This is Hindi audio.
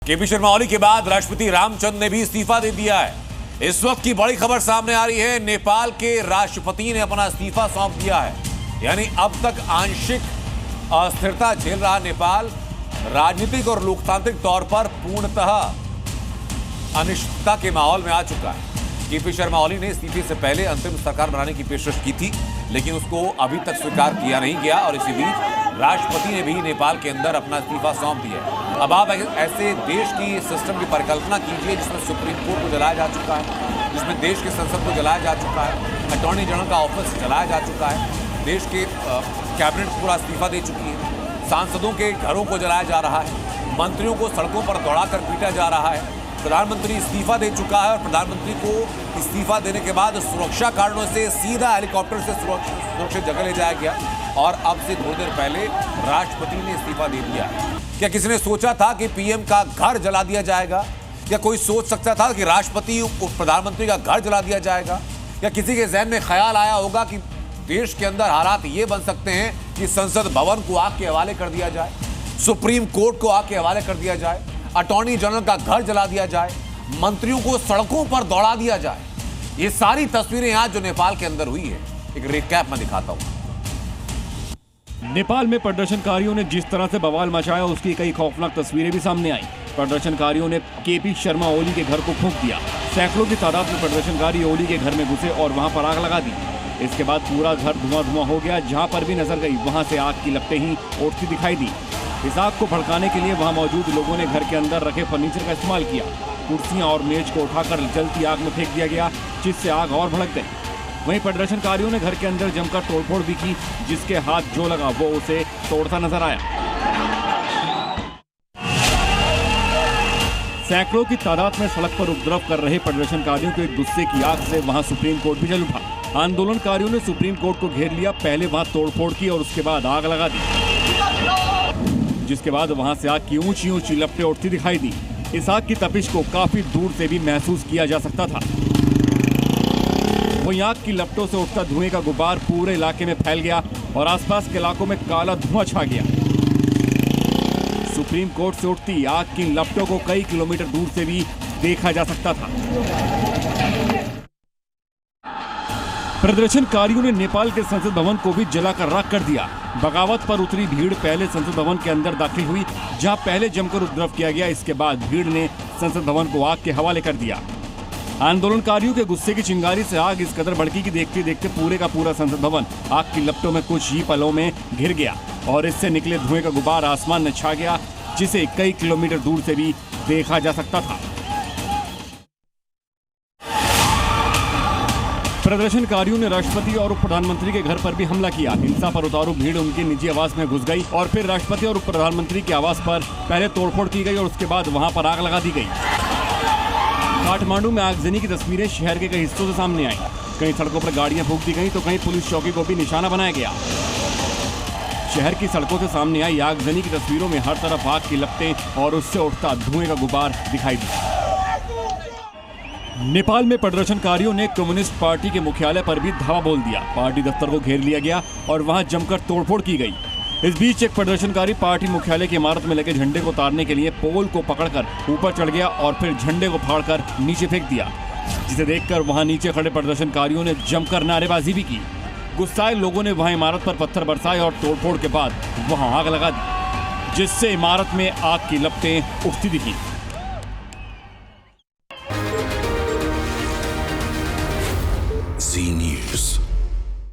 केपी शर्मा ओली के बाद राष्ट्रपति रामचंद्र ने भी इस्तीफा दे दिया है। इस वक्त की बड़ी खबर सामने आ रही है, नेपाल के राष्ट्रपति ने अपना इस्तीफा सौंप दिया है। यानी अब तक आंशिक अस्थिरता झेल रहा नेपाल राजनीतिक और लोकतांत्रिक तौर पर पूर्णतः अनिश्चितता के माहौल में आ चुका है। केपी शर्मा ओली ने इस्तीफे से पहले अंतरिम सरकार बनाने की पेशकश की थी, लेकिन उसको अभी तक स्वीकार किया नहीं गया और इसी बीच राष्ट्रपति ने भी नेपाल के अंदर अपना इस्तीफा सौंप दिया है। अब आप ऐसे देश की सिस्टम की परिकल्पना कीजिए जिसमें सुप्रीम कोर्ट को जलाया जा चुका है, जिसमें देश के संसद को जलाया जा चुका है, अटॉर्नी जनरल का ऑफिस जलाया जा चुका है, देश के कैबिनेट पूरा इस्तीफा दे चुकी है, सांसदों के घरों को जलाया जा रहा है, मंत्रियों को सड़कों पर दौड़ाकर पीटा जा रहा है, प्रधानमंत्री इस्तीफा दे चुका है और प्रधानमंत्री को इस्तीफा देने के बाद सुरक्षा कारणों से सीधा हेलीकॉप्टर से सुरक्षित जगह ले जाया गया और अब से थोड़ी देर पहले राष्ट्रपति ने इस्तीफा दे दिया। क्या किसी ने सोचा था कि पीएम का घर जला दिया जाएगा? क्या कोई सोच सकता था कि राष्ट्रपति और प्रधानमंत्री का घर जला दिया जाएगा? या किसी के जहन में ख्याल आया होगा कि देश के अंदर हालात ये बन सकते हैं कि संसद भवन को आग के हवाले कर दिया जाए, सुप्रीम कोर्ट को आग के हवाले कर दिया जाए, अटॉर्नी जनरल का घर जला दिया जाए, मंत्रियों को सड़कों पर दौड़ा दिया जाए? ये सारी तस्वीरें आज जो नेपाल के अंदर हुई है, एक रिकैप में दिखाता हूं। नेपाल में प्रदर्शनकारियों ने जिस तरह से बवाल मचाया उसकी कई खौफनाक तस्वीरें भी सामने आई। प्रदर्शनकारियों ने केपी शर्मा ओली के घर को फूंक दिया। सैकड़ों की तादाद में प्रदर्शनकारी ओली के घर में घुसे और वहां पर आग लगा दी। इसके बाद पूरा घर धुआं हो गया। जहां पर भी नजर गई वहां से आग की लपटें ही उठती दिखाई दी। इस आग को भड़काने के लिए वहां मौजूद लोगों ने घर के अंदर रखे फर्नीचर का इस्तेमाल किया। कुर्सियां और मेज को उठाकर जलती आग में फेंक दिया गया, जिससे आग और भड़क गई। वहीं प्रदर्शनकारियों ने घर के अंदर जमकर तोड़फोड़ भी की, जिसके हाथ जो लगा वो उसे तोड़ता नजर आया। सैकड़ों की तादाद में सड़क पर उपद्रव कर रहे प्रदर्शनकारियों के गुस्से की आग से वहां सुप्रीम कोर्ट भी जल उठा। आंदोलनकारियों ने सुप्रीम कोर्ट को घेर लिया, पहले वहां तोड़फोड़ की और उसके बाद आग लगा दी, जिसके बाद वहां से आग की ऊंची ऊंची लपटें उठती दिखाई दी। इस आग की तपिश को काफी दूर से भी महसूस किया जा सकता था। वहीं आग की लपटों से उठता धुएं का गुबार पूरे इलाके में फैल गया और आसपास के इलाकों में काला धुआं छा गया। सुप्रीम कोर्ट से उठती आग की लपटों को कई किलोमीटर दूर से भी देखा जा सकता था। प्रदर्शनकारियों ने नेपाल के संसद भवन को भी जलाकर राख कर दिया। बगावत पर उतरी भीड़ पहले संसद भवन के अंदर दाखिल हुई, जहां पहले जमकर उपद्रव किया गया। इसके बाद भीड़ ने संसद भवन को आग के हवाले कर दिया। आंदोलनकारियों के गुस्से की चिंगारी से आग इस कदर भड़की कि देखते देखते पूरे का पूरा संसद भवन आग की लपटों में कुछ ही पलों में घिर गया और इससे निकले धुएं का गुबार आसमान में छा गया, जिसे कई किलोमीटर दूर से भी देखा जा सकता था। प्रदर्शनकारियों ने राष्ट्रपति और उप प्रधानमंत्री के घर पर भी हमला किया। हिंसा पर उतारू भीड़ उनकी निजी आवास में घुस गई और फिर राष्ट्रपति और उप प्रधानमंत्री के आवास पर पहले तोड़फोड़ की गई और उसके बाद वहां पर आग लगा दी गई। काठमांडू में आगजनी की तस्वीरें शहर के कई हिस्सों से सामने आई। कहीं सड़कों पर गाड़ियां फूंक दी गई तो कहीं पुलिस चौकी को भी निशाना बनाया गया। शहर की सड़कों से सामने आई आगजनी की तस्वीरों में हर तरफ आग की लपटें और उससे उठता धुएं का गुबार दिखाई दिया। नेपाल में प्रदर्शनकारियों ने कम्युनिस्ट पार्टी के मुख्यालय पर भी धावा बोल दिया। पार्टी दफ्तर को घेर लिया गया और वहां जमकर तोड़फोड़ की गई। इस बीच एक प्रदर्शनकारी पार्टी मुख्यालय की इमारत में लगे झंडे को उतारने के लिए पोल को पकड़कर ऊपर चढ़ गया और फिर झंडे को फाड़कर नीचे फेंक दिया, जिसे देखकर वहां नीचे खड़े प्रदर्शनकारियों ने जमकर नारेबाजी भी की। गुस्साए लोगों ने वहां इमारत पर पत्थर बरसाए और तोड़फोड़ के बाद वहां आग लगा दी, जिससे इमारत में आग की लपटें उठती दिखी। Z News.